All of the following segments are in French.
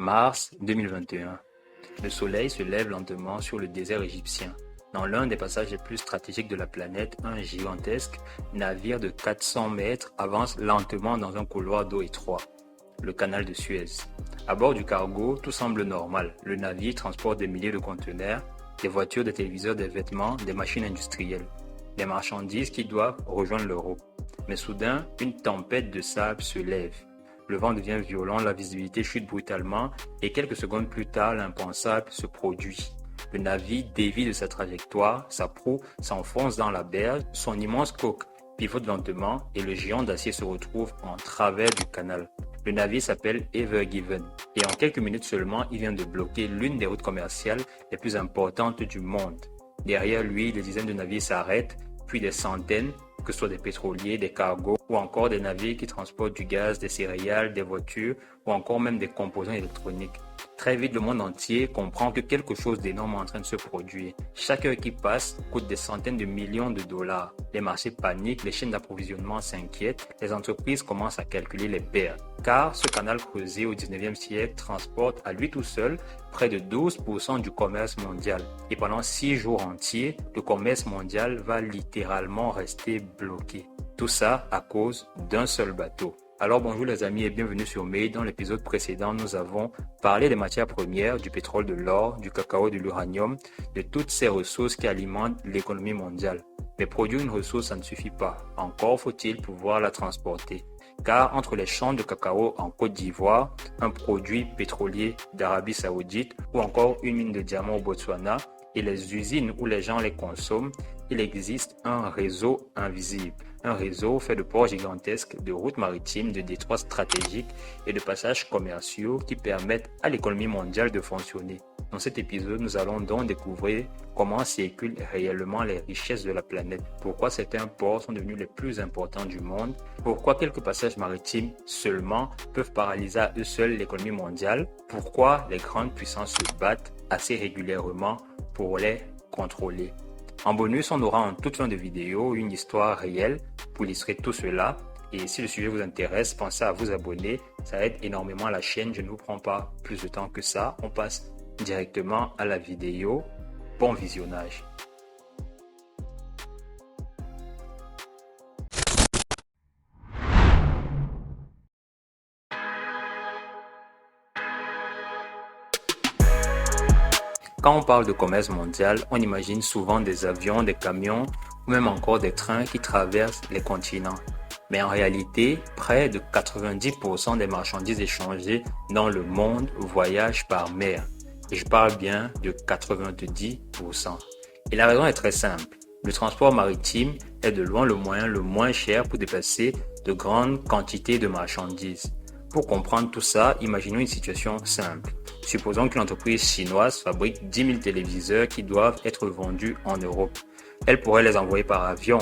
Mars 2021. Le soleil se lève lentement sur le désert égyptien. Dans l'un des passages les plus stratégiques de la planète, un gigantesque navire de 400 mètres avance lentement dans un couloir d'eau étroit, le canal de Suez. À bord du cargo, tout semble normal. Le navire transporte des milliers de conteneurs, des voitures, des téléviseurs, des vêtements, des machines industrielles, des marchandises qui doivent rejoindre l'Europe. Mais soudain, une tempête de sable se lève. Le vent devient violent, la visibilité chute brutalement et quelques secondes plus tard, l'impensable se produit. Le navire dévie de sa trajectoire, sa proue s'enfonce dans la berge, son immense coque pivote lentement et le géant d'acier se retrouve en travers du canal. Le navire s'appelle Ever Given et en quelques minutes seulement, il vient de bloquer l'une des routes commerciales les plus importantes du monde. Derrière lui, des dizaines de navires s'arrêtent, puis des centaines, que ce soit des pétroliers, des cargos ou encore des navires qui transportent du gaz, des céréales, des voitures ou encore même des composants électroniques. Très vite, le monde entier comprend que quelque chose d'énorme est en train de se produire. Chaque heure qui passe coûte des centaines de millions de dollars. Les marchés paniquent, les chaînes d'approvisionnement s'inquiètent, les entreprises commencent à calculer les pertes. Car ce canal creusé au 19e siècle transporte à lui tout seul près de 12% du commerce mondial. Et pendant 6 jours entiers, le commerce mondial va littéralement rester bloqué. Tout ça à cause d'un seul bateau. Alors bonjour les amis et bienvenue sur Made. Dans l'épisode précédent, nous avons parlé des matières premières, du pétrole, de l'or, du cacao, de l'uranium, de toutes ces ressources qui alimentent l'économie mondiale. Mais produire une ressource, ça ne suffit pas. Encore faut-il pouvoir la transporter. Car entre les champs de cacao en Côte d'Ivoire, un produit pétrolier d'Arabie Saoudite ou encore une mine de diamants au Botswana et les usines où les gens les consomment, il existe un réseau invisible. Un réseau fait de ports gigantesques, de routes maritimes, de détroits stratégiques et de passages commerciaux qui permettent à l'économie mondiale de fonctionner. Dans cet épisode, nous allons donc découvrir comment circulent réellement les richesses de la planète, pourquoi certains ports sont devenus les plus importants du monde, pourquoi quelques passages maritimes seulement peuvent paralyser à eux seuls l'économie mondiale, pourquoi les grandes puissances se battent assez régulièrement pour les contrôler. En bonus, on aura en toute fin de vidéo une histoire réelle pour illustrer tout cela. Et si le sujet vous intéresse, pensez à vous abonner. Ça aide énormément la chaîne. Je ne vous prends pas plus de temps que ça. On passe directement à la vidéo. Bon visionnage. Quand on parle de commerce mondial, on imagine souvent des avions, des camions ou même encore des trains qui traversent les continents. Mais en réalité, près de 90% des marchandises échangées dans le monde voyagent par mer. Et je parle bien de 90%. Et la raison est très simple. Le transport maritime est de loin le moyen le moins cher pour déplacer de grandes quantités de marchandises. Pour comprendre tout ça, imaginons une situation simple. Supposons qu'une entreprise chinoise fabrique 10 000 téléviseurs qui doivent être vendus en Europe. Elle pourrait les envoyer par avion,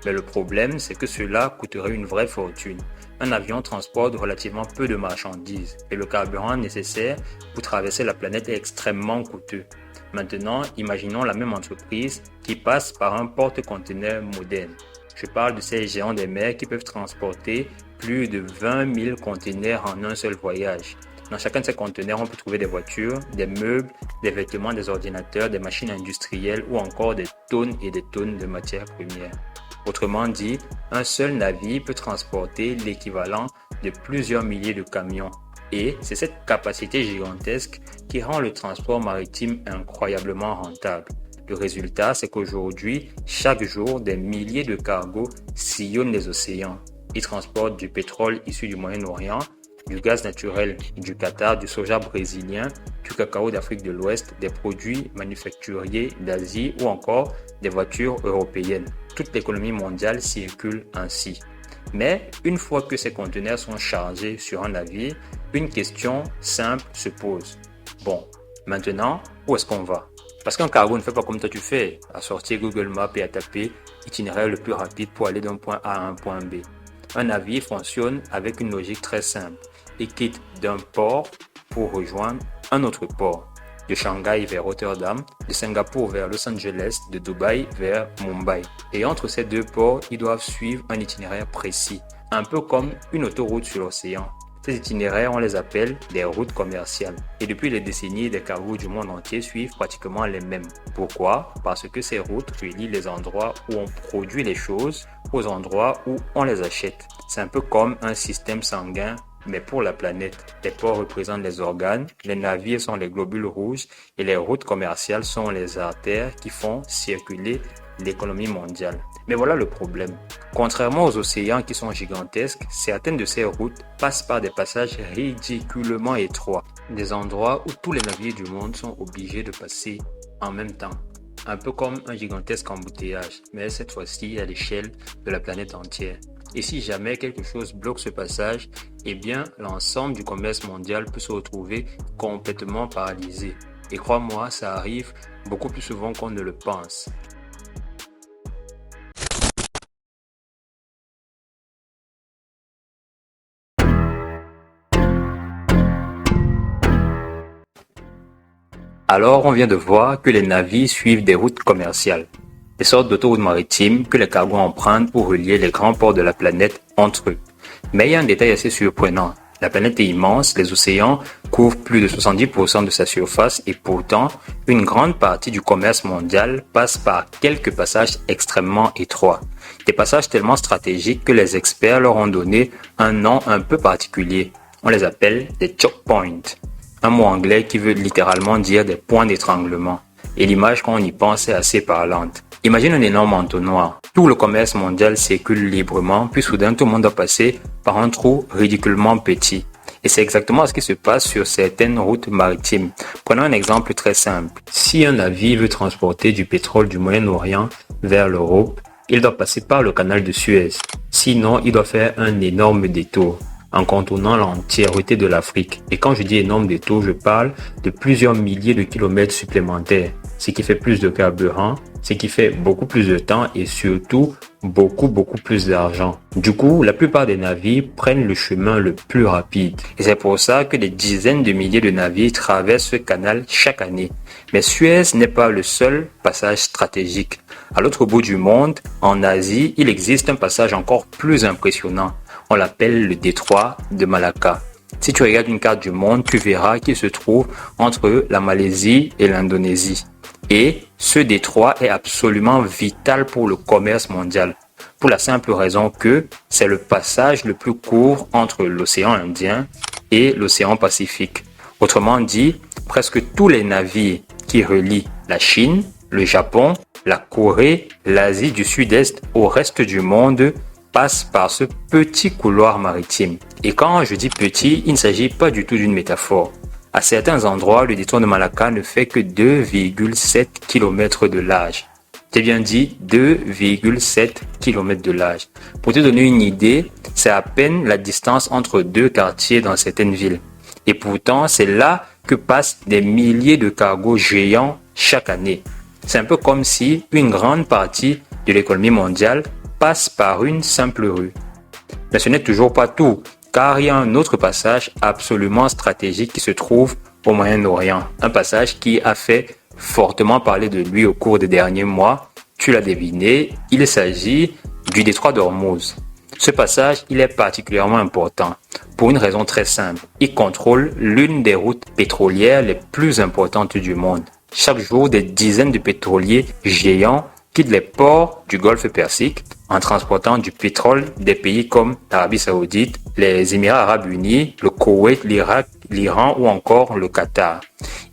mais le problème c'est que cela coûterait une vraie fortune. Un avion transporte relativement peu de marchandises et le carburant nécessaire pour traverser la planète est extrêmement coûteux. Maintenant, imaginons la même entreprise qui passe par un porte-conteneurs moderne. Je parle de ces géants des mers qui peuvent transporter plus de 20 000 conteneurs en un seul voyage. Dans chacun de ces conteneurs, on peut trouver des voitures, des meubles, des vêtements, des ordinateurs, des machines industrielles ou encore des tonnes et des tonnes de matières premières. Autrement dit, un seul navire peut transporter l'équivalent de plusieurs milliers de camions. Et c'est cette capacité gigantesque qui rend le transport maritime incroyablement rentable. Le résultat, c'est qu'aujourd'hui, chaque jour, des milliers de cargos sillonnent les océans. Ils transportent du pétrole issu du Moyen-Orient, du gaz naturel du Qatar, du soja brésilien, du cacao d'Afrique de l'Ouest, des produits manufacturiers d'Asie ou encore des voitures européennes. Toute l'économie mondiale circule ainsi. Mais une fois que ces conteneurs sont chargés sur un navire, une question simple se pose. Bon, maintenant, où est-ce qu'on va? Parce qu'un cargo ne fait pas comme toi tu fais, à sortir Google Maps et à taper itinéraire le plus rapide pour aller d'un point A à un point B. Un navire fonctionne avec une logique très simple. Il quitte d'un port pour rejoindre un autre port. De Shanghai vers Rotterdam, de Singapour vers Los Angeles, de Dubaï vers Mumbai. Et entre ces deux ports, ils doivent suivre un itinéraire précis, un peu comme une autoroute sur l'océan. Ces itinéraires, on les appelle des routes commerciales. Et depuis les décennies, des cargos du monde entier suivent pratiquement les mêmes. Pourquoi? Parce que ces routes relient les endroits où on produit les choses aux endroits où on les achète. C'est un peu comme un système sanguin, mais pour la planète. Les ports représentent les organes, les navires sont les globules rouges et les routes commerciales sont les artères qui font circuler l'économie mondiale. Mais voilà le problème. Contrairement aux océans qui sont gigantesques, certaines de ces routes passent par des passages ridiculement étroits, des endroits où tous les navires du monde sont obligés de passer en même temps. Un peu comme un gigantesque embouteillage, mais cette fois-ci à l'échelle de la planète entière. Et si jamais quelque chose bloque ce passage, eh bien l'ensemble du commerce mondial peut se retrouver complètement paralysé. Et crois-moi, ça arrive beaucoup plus souvent qu'on ne le pense. Alors, on vient de voir que les navires suivent des routes commerciales, des sortes d'autoroutes maritimes que les cargos empruntent pour relier les grands ports de la planète entre eux. Mais il y a un détail assez surprenant. La planète est immense, les océans couvrent plus de 70% de sa surface et pourtant, une grande partie du commerce mondial passe par quelques passages extrêmement étroits. Des passages tellement stratégiques que les experts leur ont donné un nom un peu particulier. On les appelle des choke points. Un mot anglais qui veut littéralement dire des points d'étranglement. Et l'image, quand on y pense, est assez parlante. Imagine un énorme entonnoir. Tout le commerce mondial circule librement, puis soudain tout le monde doit passer par un trou ridiculement petit. Et c'est exactement ce qui se passe sur certaines routes maritimes. Prenons un exemple très simple. Si un navire veut transporter du pétrole du Moyen-Orient vers l'Europe, il doit passer par le canal de Suez. Sinon, il doit faire un énorme détour en contournant l'entièreté de l'Afrique. Et quand je dis énorme détour, je parle de plusieurs milliers de kilomètres supplémentaires, ce qui fait plus de carburant, ce qui fait beaucoup plus de temps et surtout beaucoup plus d'argent. Du coup, la plupart des navires prennent le chemin le plus rapide. Et c'est pour ça que des dizaines de milliers de navires traversent ce canal chaque année. Mais Suez n'est pas le seul passage stratégique. À l'autre bout du monde, en Asie, il existe un passage encore plus impressionnant. On l'appelle le détroit de Malacca. Si tu regardes une carte du monde, tu verras qu'il se trouve entre la Malaisie et l'Indonésie. Et ce détroit est absolument vital pour le commerce mondial, pour la simple raison que c'est le passage le plus court entre l'océan Indien et l'océan Pacifique. Autrement dit, presque tous les navires qui relient la Chine, le Japon, la Corée, l'Asie du Sud-Est au reste du monde passe par ce petit couloir maritime. Et quand je dis petit, il ne s'agit pas du tout d'une métaphore. À certains endroits, le détroit de Malacca ne fait que 2,7 km de large. J'ai bien dit 2,7 km de large. Pour te donner une idée, c'est à peine la distance entre deux quartiers dans certaines villes. Et pourtant, c'est là que passent des milliers de cargos géants chaque année. C'est un peu comme si une grande partie de l'économie mondiale passe par une simple rue. Mais ce n'est toujours pas tout, car il y a un autre passage absolument stratégique qui se trouve au Moyen-Orient. Un passage qui a fait fortement parler de lui au cours des derniers mois. Tu l'as deviné, il s'agit du détroit d'Ormuz. Ce passage, il est particulièrement important pour une raison très simple. Il contrôle l'une des routes pétrolières les plus importantes du monde. Chaque jour, des dizaines de pétroliers géants quittent les ports du Golfe Persique en transportant du pétrole des pays comme l'Arabie Saoudite, les Émirats Arabes Unis, le Koweït, l'Irak, l'Iran ou encore le Qatar.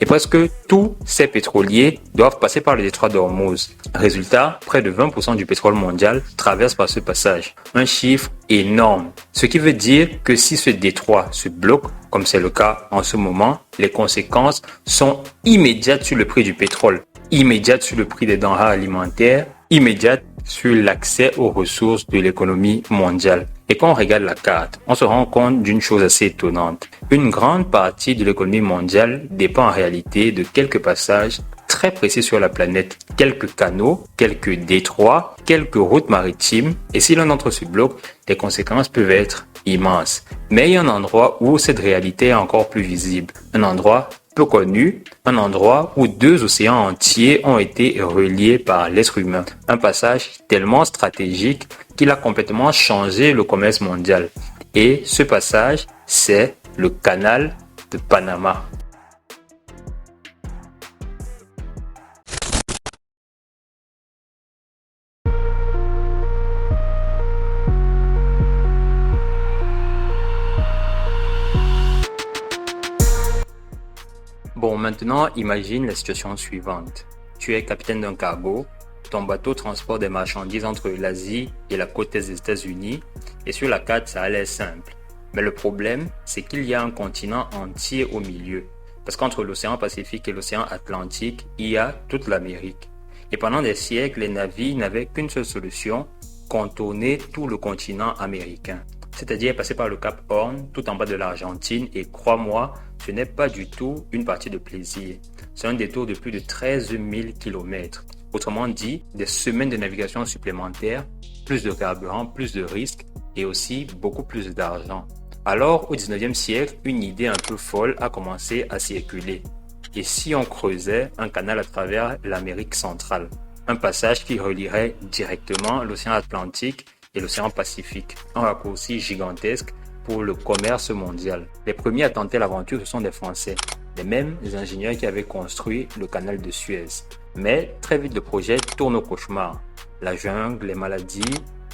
Et presque tous ces pétroliers doivent passer par le détroit d'Ormuz. Résultat, près de 20% du pétrole mondial traverse par ce passage. Un chiffre énorme. Ce qui veut dire que si ce détroit se bloque, comme c'est le cas en ce moment, les conséquences sont immédiates sur le prix du pétrole, immédiates sur le prix des denrées alimentaires, immédiates sur l'accès aux ressources de l'économie mondiale. Et quand on regarde la carte, on se rend compte d'une chose assez étonnante. Une grande partie de l'économie mondiale dépend en réalité de quelques passages très précis sur la planète, quelques canaux, quelques détroits, quelques routes maritimes. Et si l'un d'entre eux se bloque, les conséquences peuvent être immenses. Mais il y a un endroit où cette réalité est encore plus visible. Un endroit peu connu, un endroit où deux océans entiers ont été reliés par l'être humain. Un passage tellement stratégique qu'il a complètement changé le commerce mondial. Et ce passage, c'est le canal de Panama. Bon, maintenant, imagine la situation suivante. Tu es capitaine d'un cargo, ton bateau transporte des marchandises entre l'Asie et la côte est des États-Unis, et sur la carte, ça a l'air simple. Mais le problème, c'est qu'il y a un continent entier au milieu. Parce qu'entre l'océan Pacifique et l'océan Atlantique, il y a toute l'Amérique. Et pendant des siècles, les navires n'avaient qu'une seule solution, contourner tout le continent américain. C'est-à-dire passer par le Cap Horn, tout en bas de l'Argentine, et crois-moi, ce n'est pas du tout une partie de plaisir. C'est un détour de plus de 13 000 km. Autrement dit, des semaines de navigation supplémentaires, plus de carburant, plus de risques et aussi beaucoup plus d'argent. Alors, au 19e siècle, une idée un peu folle a commencé à circuler. Et si on creusait un canal à travers l'Amérique centrale? Un passage qui relierait directement l'océan Atlantique et l'océan Pacifique. Un raccourci gigantesque pour le commerce mondial. Les premiers à tenter l'aventure, ce sont des Français, les mêmes ingénieurs qui avaient construit le canal de Suez. Mais très vite, le projet tourne au cauchemar. La jungle, les maladies,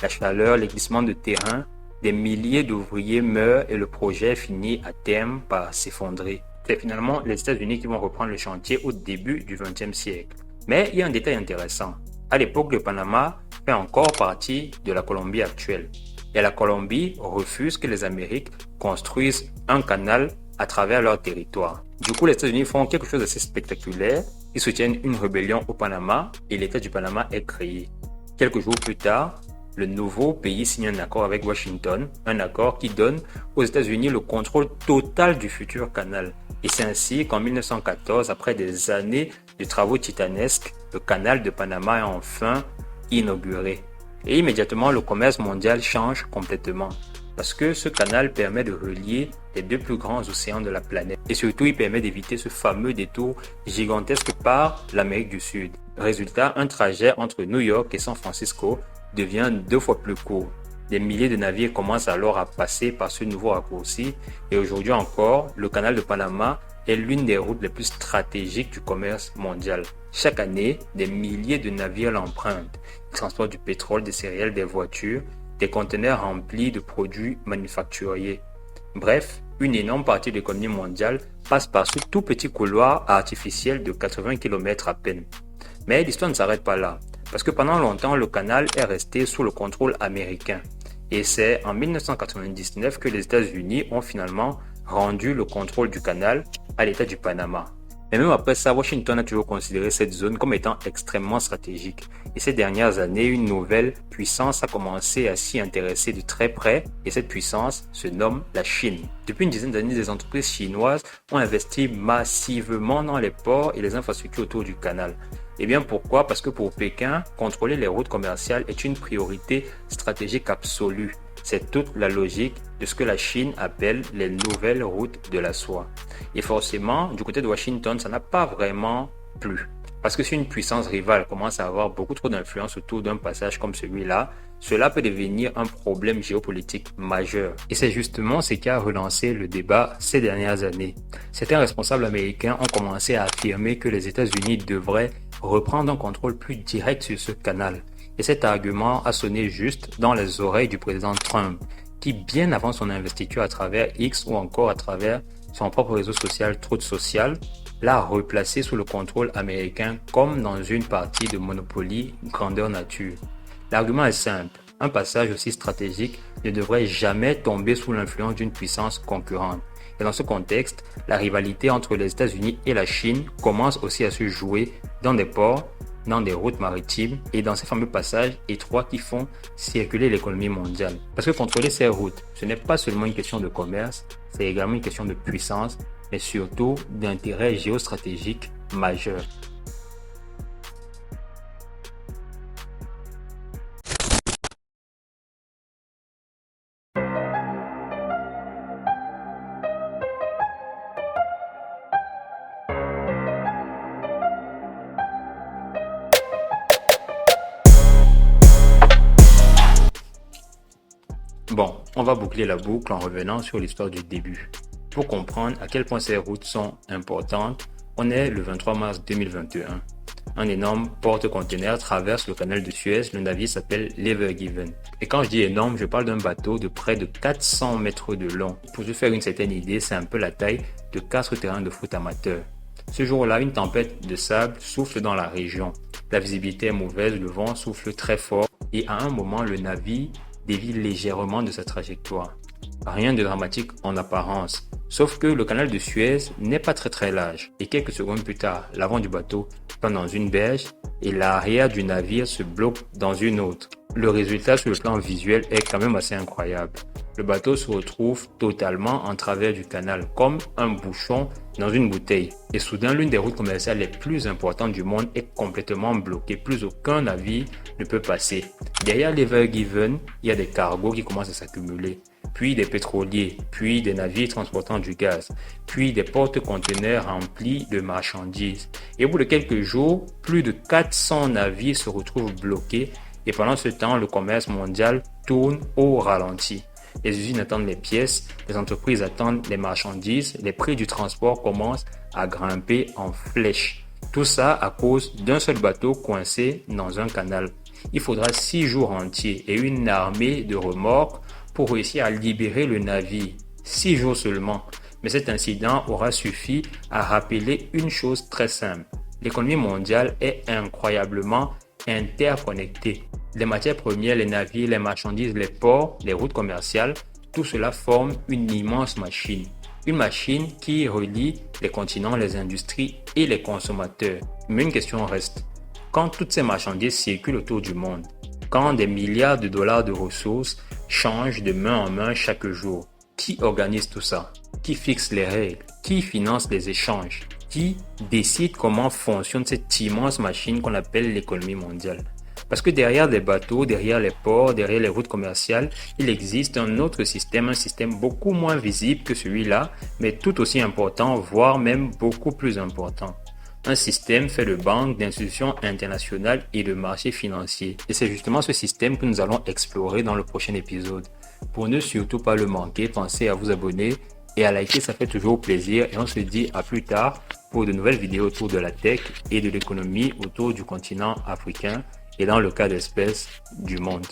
la chaleur, les glissements de terrain, des milliers d'ouvriers meurent et le projet finit à terme par s'effondrer. C'est finalement les États-Unis qui vont reprendre le chantier au début du XXe siècle. Mais il y a un détail intéressant. À l'époque, le Panama fait encore partie de la Colombie actuelle. Et la Colombie refuse que les Amériques construisent un canal à travers leur territoire. Du coup, les États-Unis font quelque chose d'assez spectaculaire. Ils soutiennent une rébellion au Panama et l'État du Panama est créé. Quelques jours plus tard, le nouveau pays signe un accord avec Washington, un accord qui donne aux États-Unis le contrôle total du futur canal. Et c'est ainsi qu'en 1914, après des années de travaux titanesques, le canal de Panama est enfin inauguré. Et immédiatement, le commerce mondial change complètement. Parce que ce canal permet de relier les deux plus grands océans de la planète. Et surtout, il permet d'éviter ce fameux détour gigantesque par l'Amérique du Sud. Résultat, un trajet entre New York et San Francisco devient 2 fois plus court. Des milliers de navires commencent alors à passer par ce nouveau raccourci. Et aujourd'hui encore, le canal de Panama est l'une des routes les plus stratégiques du commerce mondial. Chaque année, des milliers de navires l'empruntent. Ils transportent du pétrole, des céréales, des voitures, des conteneurs remplis de produits manufacturiers. Bref, une énorme partie de l'économie mondiale passe par ce tout petit couloir artificiel de 80 km à peine. Mais l'histoire ne s'arrête pas là, parce que pendant longtemps, le canal est resté sous le contrôle américain. Et c'est en 1999 que les États-Unis ont finalement rendu le contrôle du canal à l'État du Panama. Mais même après ça, Washington a toujours considéré cette zone comme étant extrêmement stratégique. Et ces dernières années, une nouvelle puissance a commencé à s'y intéresser de très près et cette puissance se nomme la Chine. Depuis une dizaine d'années, des entreprises chinoises ont investi massivement dans les ports et les infrastructures autour du canal. Eh bien pourquoi? Parce que pour Pékin, contrôler les routes commerciales est une priorité stratégique absolue. C'est toute la logique de ce que la Chine appelle les nouvelles routes de la soie. Et forcément, du côté de Washington, ça n'a pas vraiment plu. Parce que si une puissance rivale commence à avoir beaucoup trop d'influence autour d'un passage comme celui-là, cela peut devenir un problème géopolitique majeur. Et c'est justement ce qui a relancé le débat ces dernières années. Certains responsables américains ont commencé à affirmer que les États-Unis devraient reprendre un contrôle plus direct sur ce canal. Et cet argument a sonné juste dans les oreilles du président Trump, qui bien avant son investiture à travers X ou encore à travers son propre réseau social Truth Social, l'a replacé sous le contrôle américain comme dans une partie de Monopoly grandeur nature. L'argument est simple, un passage aussi stratégique ne devrait jamais tomber sous l'influence d'une puissance concurrente. Et dans ce contexte, la rivalité entre les États-Unis et la Chine commence aussi à se jouer dans des ports, dans des routes maritimes et dans ces fameux passages étroits qui font circuler l'économie mondiale. Parce que contrôler ces routes, ce n'est pas seulement une question de commerce, c'est également une question de puissance, mais surtout d'intérêt géostratégique majeur. Bon, on On va boucler la boucle en revenant sur l'histoire du début. Pour comprendre à quel point ces routes sont importantes, on est le 23 mars 2021. Un énorme porte-conteneur traverse le canal de Suez. Le navire s'appelle l'Ever Given. Et quand je dis énorme, je parle d'un bateau de près de 400 mètres de long. Pour se faire une certaine idée, c'est un peu la taille de 4 terrains de foot amateurs. Ce jour-là, une tempête de sable souffle dans la région. La visibilité est mauvaise, le vent souffle très fort et à un moment, le navire dévie légèrement de sa trajectoire. Rien de dramatique en apparence, sauf que le canal de Suez n'est pas très large et quelques secondes plus tard, l'avant du bateau plane dans une berge et l'arrière du navire se bloque dans une autre. Le résultat sur le plan visuel est quand même assez incroyable. Le bateau se retrouve totalement en travers du canal, comme un bouchon dans une bouteille. Et soudain, l'une des routes commerciales les plus importantes du monde est complètement bloquée. Plus aucun navire ne peut passer. Derrière l'Ever Given, il y a des cargos qui commencent à s'accumuler, puis des pétroliers, puis des navires transportant du gaz, puis des porte-conteneurs remplis de marchandises. Et au bout de quelques jours, plus de 400 navires se retrouvent bloqués et pendant ce temps, le commerce mondial tourne au ralenti. Les usines attendent les pièces, les entreprises attendent les marchandises, les prix du transport commencent à grimper en flèche. Tout ça à cause d'un seul bateau coincé dans un canal. Il faudra 6 jours entiers et une armée de remorques pour réussir à libérer le navire. 6 jours seulement. Mais cet incident aura suffi à rappeler une chose très simple. L'économie mondiale est incroyablement interconnectée. Les matières premières, les navires, les marchandises, les ports, les routes commerciales, tout cela forme une immense machine. Une machine qui relie les continents, les industries et les consommateurs. Mais une question reste. Quand toutes ces marchandises circulent autour du monde, quand des milliards de dollars de ressources changent de main en main chaque jour, qui organise tout ça? Qui fixe les règles? Qui finance les échanges? Qui décide comment fonctionne cette immense machine qu'on appelle l'économie mondiale? Parce que derrière les bateaux, derrière les ports, derrière les routes commerciales, il existe un autre système, un système beaucoup moins visible que celui-là, mais tout aussi important, voire même beaucoup plus important. Un système fait de banques, d'institutions internationales et de marchés financiers. Et c'est justement ce système que nous allons explorer dans le prochain épisode. Pour ne surtout pas le manquer, pensez à vous abonner et à liker, ça fait toujours plaisir. Et on se dit à plus tard pour de nouvelles vidéos autour de la tech et de l'économie autour du continent africain et dans le cas d'espèce du monde.